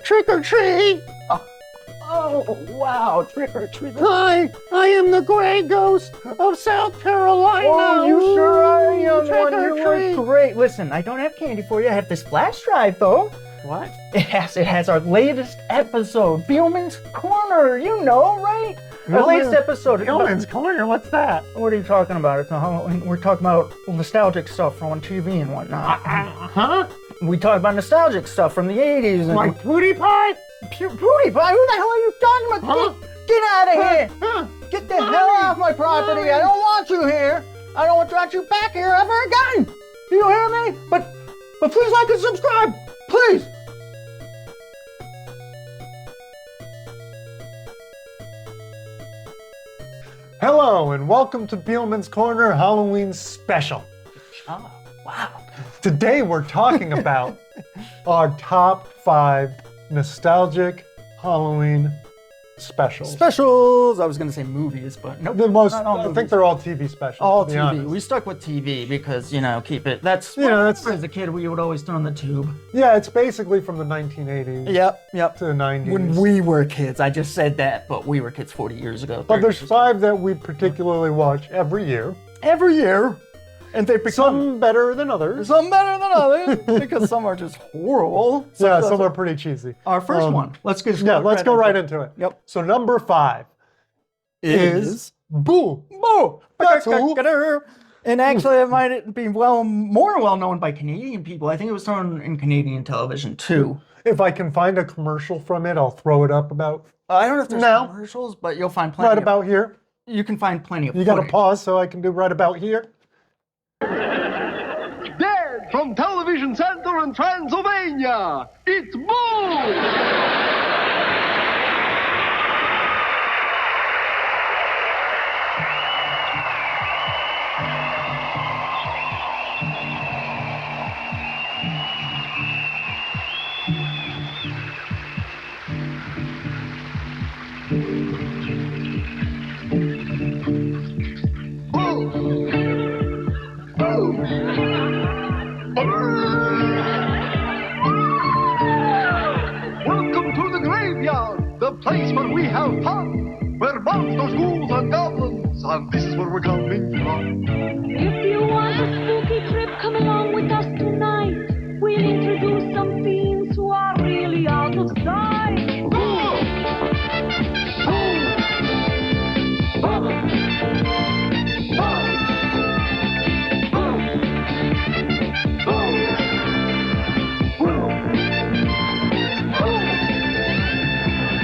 Trick or treat! Oh, wow, trick or treat. Hi, I am the gray ghost of South Carolina. Oh, you sure are, young Trick one. or You treat. look great. Listen, I don't have candy for you. I have this flash drive, though. What? It has our latest episode, Beilman's Corner. You know, right? Our latest episode. Beilman's Corner, what's that? What are you talking about? It's a Halloween. We're talking about nostalgic stuff from on TV and whatnot. Huh? We talk about nostalgic stuff from the 80s. And Like Pootie Pie? Pootie Pie? Who the hell are you talking about? Huh? Get out of here! Huh? Get the hell off my property! I don't want you here! I don't want you back here ever again! Do you hear me? But please like and subscribe! Please! Hello and welcome to Beilman's Corner Halloween Special. Oh, wow. Today we're talking about our top 5 nostalgic Halloween specials. Specials! I was going to say movies, but nope. The most, not all I movies. think they're all TV specials. All to be TV. honest. We stuck with TV because, keep it. That's, as a kid, we would always turn on the tube. Yeah, it's basically from the 1980s Yep. to the 90s. When we were kids. I just said that, but we were kids 40 years ago. But there's 5 that we particularly watch every year. Every year. And they become Some better than others. some better than others because some are just horrible. Yeah, some are pretty cheesy. Our first one. Let's go right into it. Yep. So number 5 is Boo. Boo! That's who. And actually, it might be more well known by Canadian people. I think it was shown in Canadian television too. If I can find a commercial from it, I'll throw it up about I don't know if there's No. commercials, but you'll find plenty. right about here. You can find plenty of. You got to footage. pause so I can do right about here. Dead from Television Center in Transylvania, it's Boo! Welcome to the graveyard, the place where we have fun, where monsters, ghouls, and goblins, and this is where we're coming from. If you want a spooky trip, come along with us tonight. We'll introduce some fiends who are really out of sight.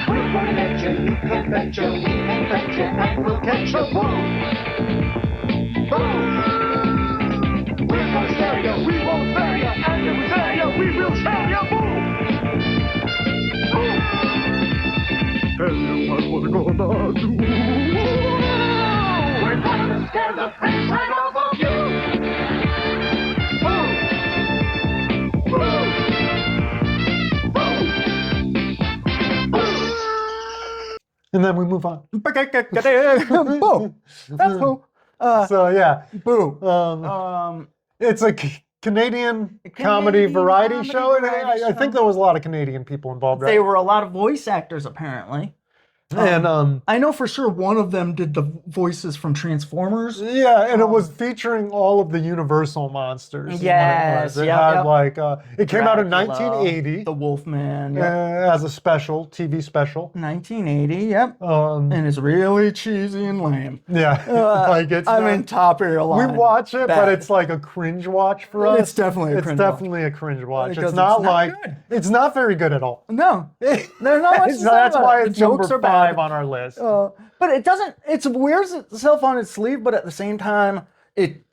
We're gonna get you, you can bet you, we can bet you, and we'll catch you. We're gonna scare you, we won't spare you, and if we scare you, we will share you. Tell you what we're gonna do. We're gonna scare the face right off of you. And then we move on. Boo! That's who. So yeah, Boo. it's a Canadian comedy variety comedy show, and variety I think show. there was a lot of Canadian people involved, right? They were a lot of voice actors, apparently. And I know for sure one of them did the voices from Transformers. yeah, and it was featuring all of the Universal monsters. is what it was. Yes, It yep, had yep. like it came out in Dracula, 1980 The Wolfman. Yep. as a special TV special. 1980. Yep. And it's really cheesy and lame. Yeah, like it's. I not- mean, top of your we line. watch it, but Bad. it's like a cringe watch for us. It's definitely a cringe It's definitely a cringe watch. Because It's not it's not like good. it's not very good at all. No, there's not much to say That's about why it. it's The jokes number are bad. 5 on our list. But it doesn't. It wears itself on its sleeve, but at the same time, it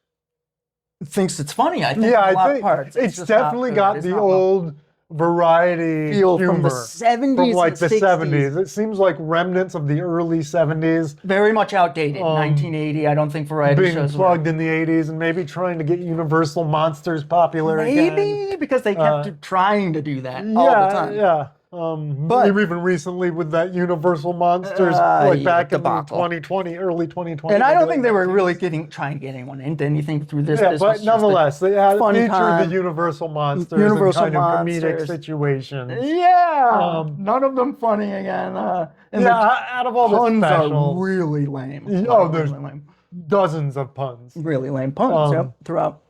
thinks it's funny. I think. Yeah, in a lot I of think parts. it's just not definitely good. got It's the not well. old variety Feel humor from the 70s from like and the 60s. 70s. It seems like remnants of the early 70s Very much outdated. 1980. I don't think variety being shows plugged in the 80s and maybe trying to get Universal monsters popular again. Maybe because they kept trying to do that all the time. Yeah. But even recently with that Universal Monsters, like back in debacle. 2020, early 2020. And I don't maybe think late they were 19s. really trying to get anyone into anything through this. Yeah, This but was just a nonetheless, they had fun featured time. the Universal Monsters Universal and kind of comedic Monsters. situations. Yeah, none of them funny again. And Yeah, the out of all the puns specials, are really lame. oh, Like, there's really lame. dozens of puns. Really lame puns. Yep, throughout.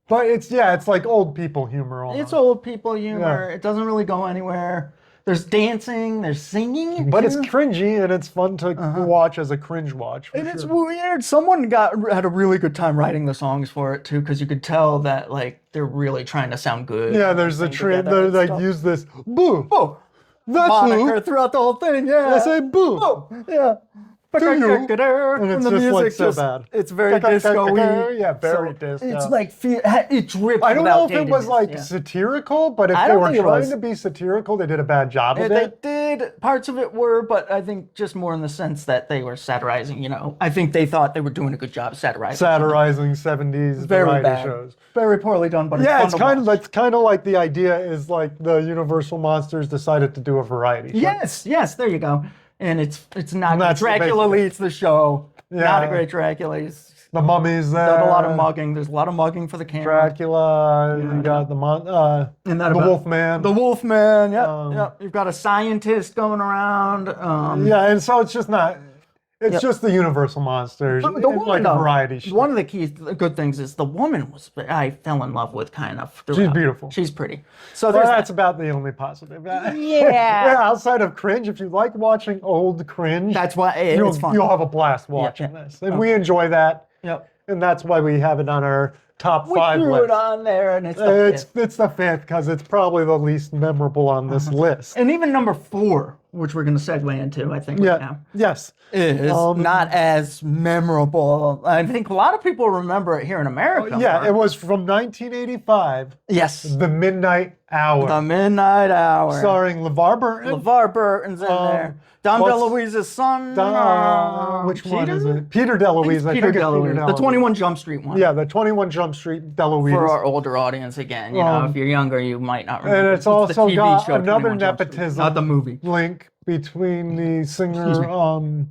But it's like old people humor almost. It's old people humor. Yeah. It doesn't really go anywhere. There's dancing. There's singing. But too. it's cringy and it's fun to watch as a cringe watch. For And sure. it's weird. Someone had a really good time writing the songs for it too, because you could tell that like they're really trying to sound good. Yeah, there's the trend. They like use this boo. Oh, That's moniker who. throughout the whole thing. Yeah. I say boo. Oh, yeah. To you. And it's the just music like so bad. It's very disco-y. Yeah, very So disco. It's like it drips. I don't know if it was outdatedness, like yeah. satirical, but if I they don't were think it trying was. to be satirical, they did a bad job of They it. did. Parts of it were, but I think just more in the sense that they were satirizing. I think they thought they were doing a good job satirizing. Satirizing 70s Very variety bad. shows. Very poorly done, but Yeah, it's it's fun to watch. kind of like the idea is like the Universal Monsters decided to do a variety show. Yes, there you go. And it's not And that's Dracula basically- leads the show. Yeah. Not a great Dracula. He's The Mummy's there. done a lot of mugging. There's a lot of mugging for the camera. Dracula. You got the And that the about- Wolfman. The Wolfman. Yep. You've got a scientist going around. Yeah, and so it's just not. It's just the Universal Monsters. The It's woman, like a though, variety show. One of the good things is the woman I fell in love with kind of. She's throughout. beautiful. She's pretty. So Well, there's that's that. about the only positive. Yeah. Outside of cringe, if you like watching old cringe, That's why it's fun. you'll have a blast watching yeah. this, and we enjoy that. Yep. And that's why we have it on our top We 5 threw list. it on there, and it's the fifth. It's the 5th because it's probably the least memorable on this list. And even number 4, which we're going to segue into, I think, right now, Yes. is not as memorable. I think a lot of people remember it here in America. Yeah, Mark. it was from 1985, Yes. The Midnight Hour, The Midnight Hour. starring LeVar Burton. LeVar Burton's in there. Dom what's- DeLuise's son. Which one Peter? is it? Peter DeLuise. I Peter think it's DeLuise. The 21 Jump Street one. Yeah, the 21 Jump Street DeLuise. For our older audience, again, if you're younger, you might not remember. And it's the also TV got show, another 21 Jump Street, nepotism not the movie. link between the singer Excuse me.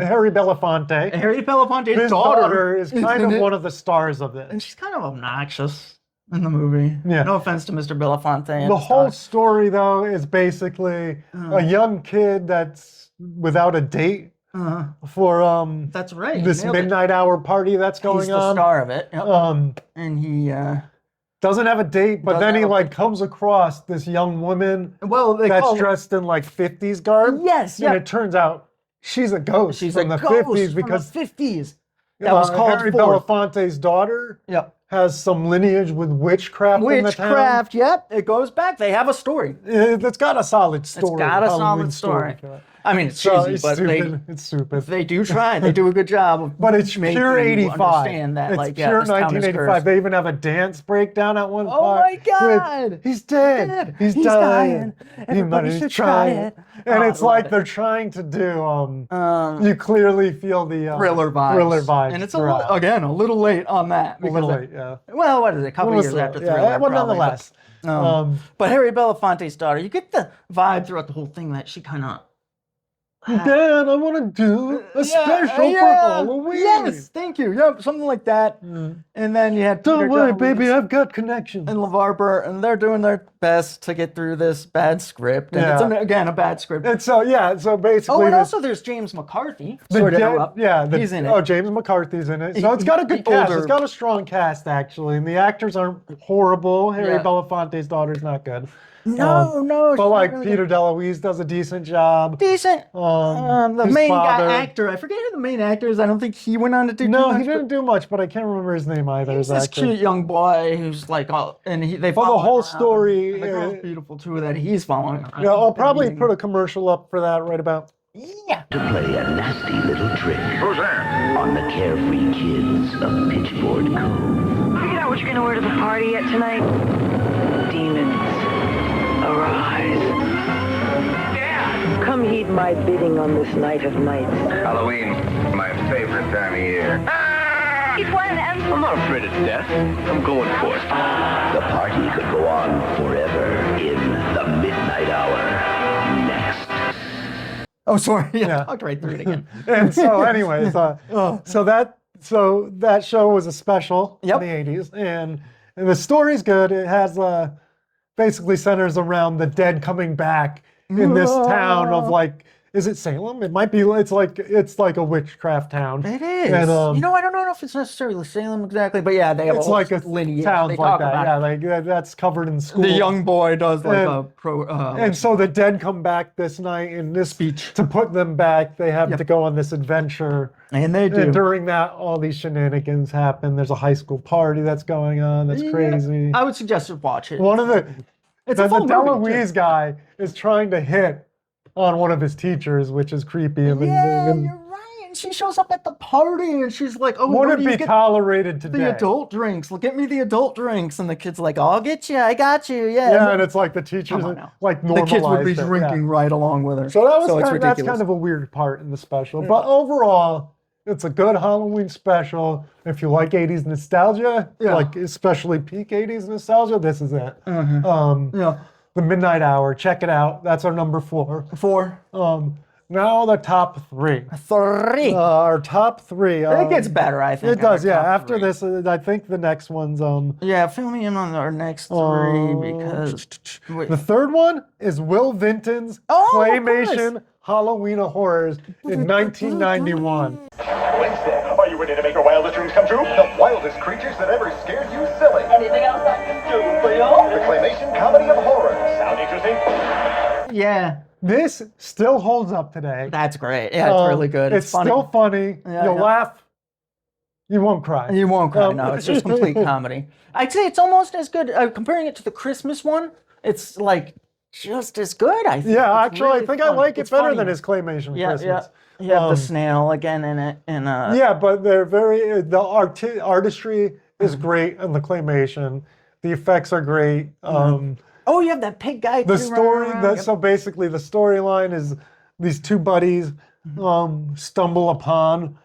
Harry Belafonte. Harry Belafonte's His daughter, daughter is kind in of it. one of the stars of this. And she's kind of obnoxious in the movie. Yeah. No offense to Mr. Belafonte. and The his whole daughter. story, though, is basically a young kid that's without a date for That's right. this nailed it. midnight hour party that's going He's the on. star of it. Yep. And he, Doesn't have a date, but Doesn't then he have a- like comes across this young woman well, they that's call dressed in like 50s garb. Yes, And yeah. it turns out she's a ghost She's from a the ghost 50s from because the 50s. That was called Harry forth. Belafonte's daughter Yep. has some lineage with witchcraft in the town. Witchcraft, yep. It goes back. They have a story. It's got a solid story. It's got a Halloween solid story. to it. I mean, it's So cheesy, it's but stupid. It's stupid. they do try. They do a good job of But it's making pure you 85. understand that, It's like, yeah, pure this town is 1985. cursed. They even have a dance breakdown at one Oh part. my with, God! He's dead. He's dying. Everybody He's should trying. try it. And Oh, it's I love like it. they're trying to do. You clearly feel the Thriller vibes. Thriller vibes. And it's throughout. a little late on that. A because little of- late, yeah. Well, what is it? A couple Well, years after yeah, Thriller, well, probably, nonetheless. But Harry Belafonte's daughter, you get the vibe throughout the whole thing that she kind of. Dad, I want to do a special for Halloween. Yes, thank you. Yeah, something like that. And then you had Don't Peter worry, DeLuise baby, I've got connections. and LeVar Burton, and they're doing their best to get through this bad script. And it's, Yeah. again, a bad script. And so, yeah, so basically. Oh, and this- also there's James McCarthy. the Sort of dead- interrupt. yeah, He's in it. Oh, James McCarthy's in it. So it's got a good The cast. older- It's got a strong cast, actually. And the actors aren't horrible. Harry Yeah. Belafonte's daughter's not good. No, no. she's But not like really Peter DeLuise does a decent job. decent. The his main father- guy actor, I forget who the main actor is. I don't think he went on to do No, too much, he didn't do much, but I can't remember his name either. He's His this actor. cute young boy who's like, and they Well, follow the whole him around. story, And the girl's beautiful too that he's following. around. Yeah, I'll probably Amazing. put a commercial up for that right about. Yeah. To play a nasty little trick Who's there? on the carefree kids of Pitchboard Cove. Figured out what you're gonna wear to the party yet tonight? Demons, arise. Dad! Come heed my bidding on this night of nights. Halloween, my favorite time of year. He's one of them. I'm not afraid of death. I'm going for it. The party could go on forever in the midnight hour. Oh, sorry. Yeah, Yeah. talked right through it again. And so, anyways, so that show was a special Yep. in the 80s, and the story's good. It has basically centers around the dead coming back in this town of like, is it Salem? It might be. It's like a witchcraft town. It is. And, I don't know if it's necessarily Salem exactly, but yeah, they have it's a like a lineage. towns They like talk that. about Yeah, it. like that's covered in school. The young boy does like And- a pro. And so the dead come back this night in this Speech. to put them back. They have Yep. to go on this adventure. And they do. And during that, all these shenanigans happen. There's a high school party that's going on. That's crazy. I would suggest you watch it. One of the It's a fun movie, DeLuise guy is trying to hit on one of his teachers, which is creepy. And Yeah, and you're right. And she shows up at the party and she's like, "Oh, where wouldn't do you be get tolerated the today. adult drinks? Look, get me the adult drinks." And the kid's like, "I'll get you. I got you. Yeah." Yeah, and it's like the teachers Come on now. like the normalized kids would be it, yeah. drinking right along with her. So that was it's kind of, that's ridiculous. kind of a weird part in the special. But overall, it's a good Halloween special. If you like 80s nostalgia, Yeah. like especially peak 80s nostalgia, this is it. Yeah. The Midnight Hour, check it out. That's our number 4. 4, Now the top 3. 3. Our top 3. it gets better, I think. It does, our yeah. top After 3. this, I think the next one's Yeah, fill me in on our next 3 because. Wait. the third one is Will Vinton's Oh, of claymation Halloween of Horrors in 1991. Wednesday, are you ready to make your wildest dreams come true? The wildest creatures that ever scared you silly. Anything else I can do for you? The claymation comedy of horror. Sound interesting? Yeah, This still holds up today. that's great. Yeah, it's really good. It's funny. still funny. Yeah, You'll yeah. laugh. You won't cry. You won't cry. No, it's just complete comedy. I'd say it's almost as good. Comparing it to the Christmas one, it's like just as good. I think. Yeah, It's actually, really I think I funny. like it It's better funny. than his claymation Yeah, Christmas. yeah. You have the snail again in it, and Yeah, but they're very the artistry is great in the claymation. The effects are great. oh, you have that pig guy. The too running story around. that Yep. so basically the storyline is these two buddies stumble upon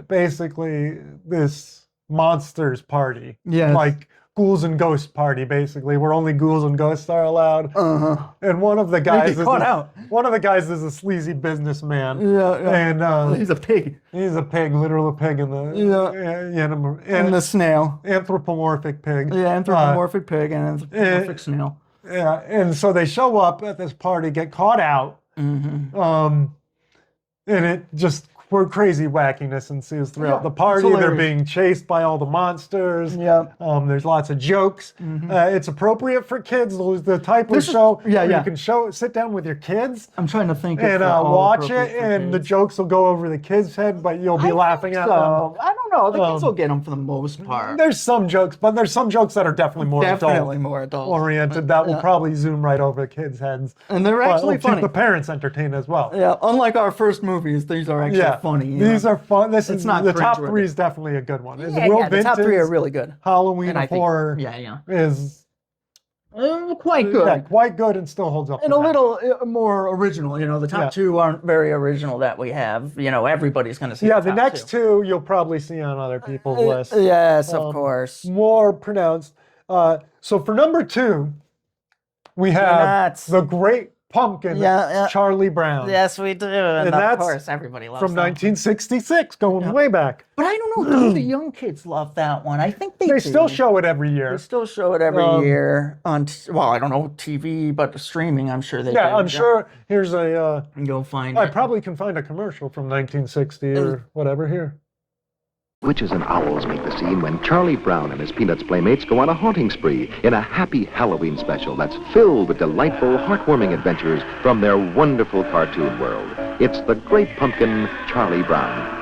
basically this monsters party. Yes. Like ghouls and ghosts party, basically, where only ghouls and ghosts are allowed. And one of the guys get caught out. One of the guys is a sleazy businessman. Yeah, yeah. And He's a pig. he's a pig, literal pig in the animal And the snail. anthropomorphic pig. Yeah, anthropomorphic pig and anthropomorphic snail. Yeah, and so they show up at this party, get caught out, and it just crazy wackiness ensues throughout the party. They're hilarious. being chased by all the monsters. Yeah. There's lots of jokes. It's appropriate for kids. The type of This is- show yeah, where yeah. you can sit down with your kids I'm trying to think. and if they're all watch appropriate it, for and the kids. jokes will go over the kids' head, but you'll be laughing at them. So I don't know. The kids will get them for the most part. There's some jokes, but there's some jokes that are definitely more Definitely adult more adult oriented that will probably zoom right over the kids' heads. And they're But actually it'll funny. keep the parents entertained as well. Yeah, unlike our first movies, these are actually funny. you These know? are fun. This It's is not the top cringeworthy. 3 is definitely a good one. It's Yeah, Will yeah, the top 3 are Vinton's really good. Halloween And I think- horror yeah. is Quite good. quite good and still holds up. And a today. little more original. You know, the top Yeah. 2 aren't very original that we have. You know, everybody's going to see Yeah, the the top next 2 you'll probably see on other people's lists. Yes, of course. More pronounced. So for number 2, we have Nuts. the Great Pumpkin, Yeah. Charlie Brown. Yes, we do. And, of that's course, everybody loves From that. 1966, going way back. But I don't know if the young kids love that one. I think they They do. still show it every year. They still show it every year on, well, I don't know, TV, but streaming, I'm sure they do. Yeah, I'm sure. Here's a. You'll find I it. probably can find a commercial from 1960 or whatever here. Witches and owls make the scene when Charlie Brown and his Peanuts playmates go on a haunting spree in a happy Halloween special that's filled with delightful, heartwarming adventures from their wonderful cartoon world. It's the Great Pumpkin, Charlie Brown.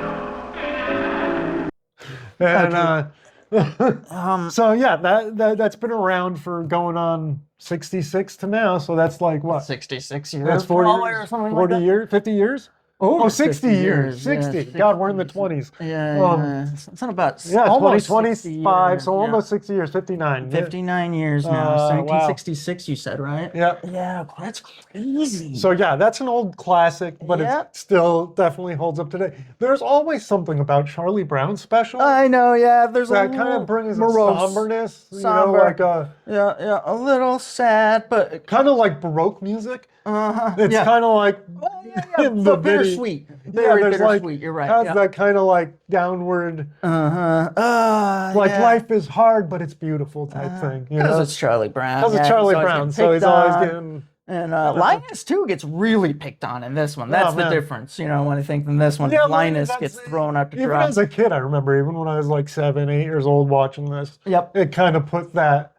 And so yeah, that's been around for going on 66 to now. So that's like what? 66 years. That's 40 probably, or years. something 40 like that. years, 50 years. Over 60 years. yeah, 60. God, we're in the 20s. Yeah, it's not about Yeah, almost 2025, 60 years, so almost 60 years, 59. 59 years now. Wow. 1966, you said, right? Yeah. Yeah, that's crazy. So yeah, that's an old classic, but Yep. it still definitely holds up today. There's always something about Charlie Brown special I know, yeah. There's that a kind little of brings a morose, somberness, somber. like a Yeah, a little sad, but kind of like Baroque music. It's yeah. kind of like but the bittersweet. Yeah, Very there's like bittersweet. You're right. has Yeah. that kind of like downward, like yeah. life is hard but it's beautiful type thing. You Because know, it's Charlie Brown. because it's Yeah, Charlie he's always Brown, getting so he's picked always on. getting. And Linus too gets really picked on in this one. That's the man. difference, you know. When I think in this one, Yeah, Linus that's- gets thrown out to Even dry. as a kid, I remember, even when I was like 7, 8 years old watching this, Yep. it kind of put that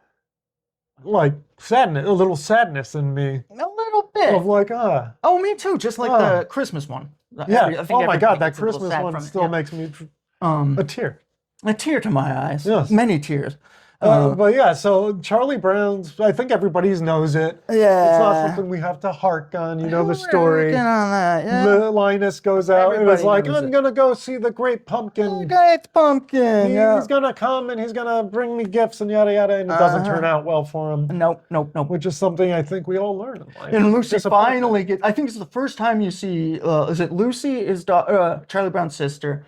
like sadness, a little sadness in me A little bit. of like, Oh, me too. Just like the Christmas one. yeah. I think Oh my everybody God, that gets a little Christmas sad one from it, still yeah. makes me Um, a tear. a tear to my eyes. Yes. Many tears. But yeah, so Charlie Brown's, I think everybody knows it. Yeah. It's not something we have to hark on, you know, the story. Working on that, yeah. The Linus goes out and is Everybody like, knows I'm it. going to go see the great pumpkin. Great pumpkin. Yeah. He's going to come and he's going to bring me gifts and yada yada. And it doesn't turn out well for him. Nope. Which is something I think we all learn in life. And Lucy Disappointment. finally gets, I think it's the first time you see, is it Lucy, his daughter, Charlie Brown's sister?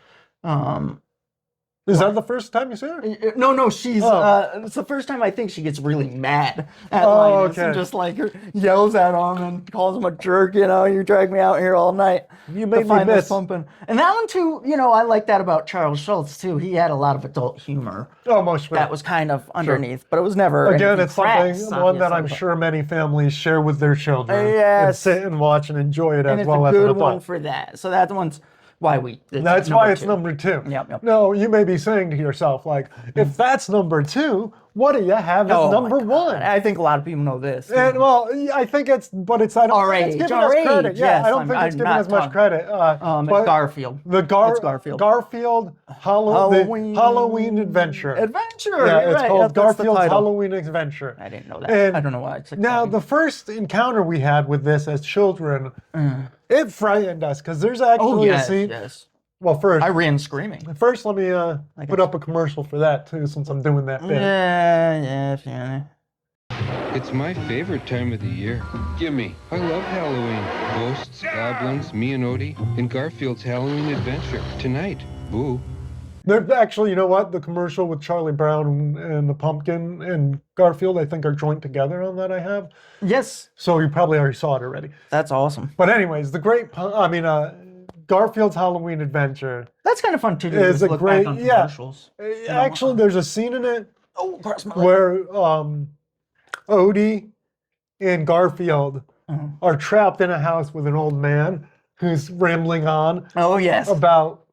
Is that the first time you see her? No, she's, it's the first time I think she gets really mad at Linus and just like yells at him and calls him a jerk, you know, you drag me out here all night. You made to me find this miss. pumpkin. And that one too, you know, I like that about Charles Schultz too. He had a lot of adult humor. Oh, most That was kind of underneath, but it was never Again, anything it's something, crass, one that I'm obviously, sure many families share with their children. And Yes. sit and watch and enjoy it and as it's well a as an good adult. one for that. So that one's why That's why it's number 2. Yep. No, you may be saying to yourself, like, if that's number 2, what do you have as Oh, number my 1? God. I think a lot of people know this. And well, I think it's, but it's, I don't think it's RH, giving us credit. RH, Yeah, yes, I don't I'm- think it's I'm giving not as much talking- credit. It's but Garfield. The It's Garfield. Garfield Halloween Adventure. Adventure. Yeah, you're it's right. called That's the Garfield's title. Halloween Adventure. I didn't know that. And I don't know why. It's like now, the first encounter we had with this as children, it frightened us because there's actually a scene. Yes. Well, first, I ran screaming. First, let me put up a commercial for that too, since I'm doing that bit. Yeah. It's my favorite time of the year. Gimme. I love Halloween. Ghosts, goblins, me and Odie, and Garfield's Halloween Adventure. Tonight. Boo. They're actually, you know what? The commercial with Charlie Brown and the pumpkin and Garfield, I think, are joint together on that I have. Yes. So you probably already saw it already. That's awesome. But anyways, Garfield's Halloween Adventure. That's kind of fun to do. Is a look great, back on yeah. commercials. Actually, there's a scene in it Cross my where Odie and Garfield are trapped in a house with an old man who's rambling on. Oh yes. About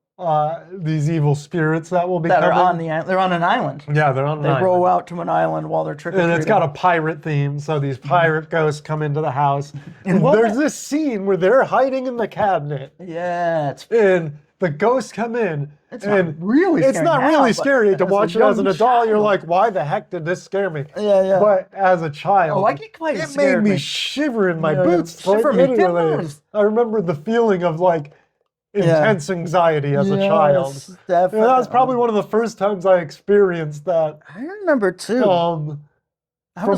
these evil spirits that will be that coming. are on they're on an island. Yeah, they're on an island. They row out to an island while they're trick-or-treating. And it's got a pirate theme, so these pirate ghosts come into the house. And what- there's this scene where they're hiding in the cabinet. Yeah, and the ghosts come in. It's not really It's scary not now, really but scary to as a watch it as an young adult. You're child. like, why the heck did this scare me? Yeah. But as a child, Oh, I get quite it scared made me me. shiver in my Yeah, boots. shiver me literally. timbers. I remember the feeling of like intense anxiety as a child. Definitely. Yeah, that was probably one of the first times I experienced that. I remember too. From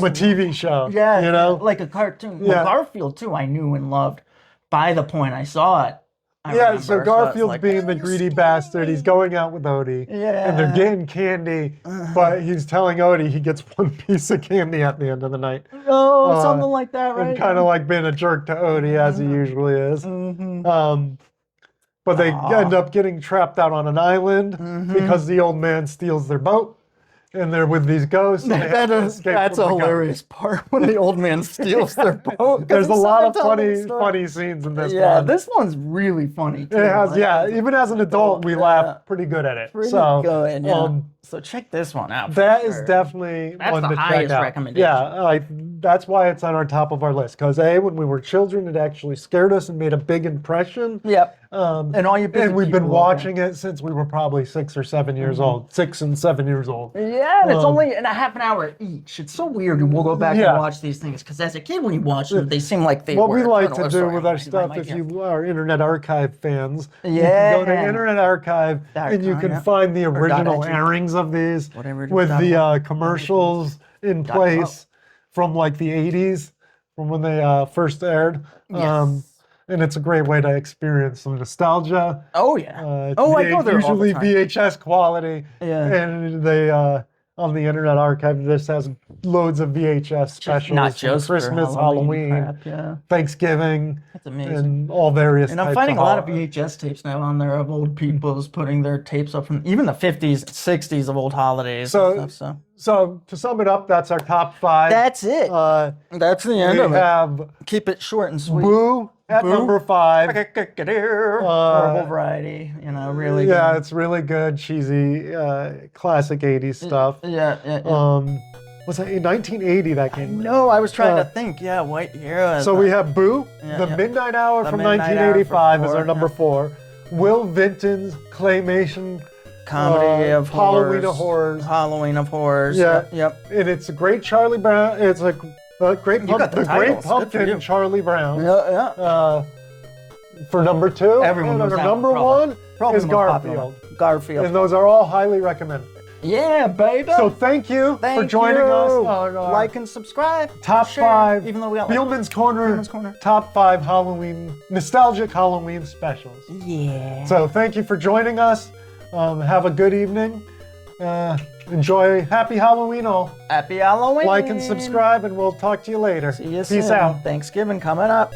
a TV show. Yeah, you know, like a cartoon. Yeah. Well, Garfield too, I knew and loved by the point I saw it. I yeah, remember. so it's Garfield's like, being the greedy bastard. He's going out with Odie. Yeah. And they're getting candy, but he's telling Odie he gets one piece of candy at the end of the night. Oh, something like that, right? And kind of like being a jerk to Odie as he usually is. But they end up getting trapped out on an island because the old man steals their boat. And they're with these ghosts. And they have to escape That's from a the ghosts. hilarious part when the old man steals their boat. There's a lot of funny scenes in this Yeah, one. this one's really funny too. It has, Like, yeah. Even as an adult, we laugh pretty good at it. Pretty so, good, yeah. So check this one out. That for is sure. definitely That's one the to check highest out. recommendation. Yeah, that's why it's on our top of our list. Because when we were children, it actually scared us and made a big impression. Yep. And all you busy and we've been people out watching it since we were probably 6 or 7 years old, 6 and 7 years old. Yeah, and it's only in a half an hour each. It's so weird. We'll go back and watch these things because as a kid, when you watch them, they seem like they what were. we like to do with our stuff, if you are Internet Archive fans, you Yeah. can go to Internet Archive and you can find the original airings of these with the commercials in place from like the 80s, from when they first aired. And it's a great way to experience some nostalgia. Oh yeah. I go there all the usually time. VHS quality. Yeah. And they on the Internet Archive, this has loads of VHS specials. Not from just for Christmas, Halloween, crap, Thanksgiving, That's amazing. and all various. And I'm finding a lot of VHS tapes now on there of old people's putting their tapes up from even the 50s, 60s of old holidays and stuff. So to sum it up, that's our top 5. That's it. That's the end of it. We have Keep it short and sweet. Boo at number 5. Horrible variety, really good. Yeah, it's really good, cheesy, classic 80s stuff. Yeah. Was that in 1980 that came? No, I was trying to think. Yeah, what year? So we have Boo, The Midnight Hour from 1985 is our number 4. Will Vinton's claymation comedy of Halloween of Horrors. Halloween of Horrors. Yeah. Yep. And it's a great Charlie Brown. It's like Great Pumpkin, Charlie Brown. Yeah. For number 2. Everyone knows that number one, 1 is Garfield. Garfield. And those are all highly recommended. Yeah, baby. So thank you for joining us on our like and subscribe. Top 5. Even though we got Beilman's Corner. Top 5 Halloween nostalgic Halloween specials. Yeah. So thank you for joining us. Have a good evening. Enjoy. Happy Halloween all. Happy Halloween. Like and subscribe, and we'll talk to you later. See you Peace soon. out. Thanksgiving coming up.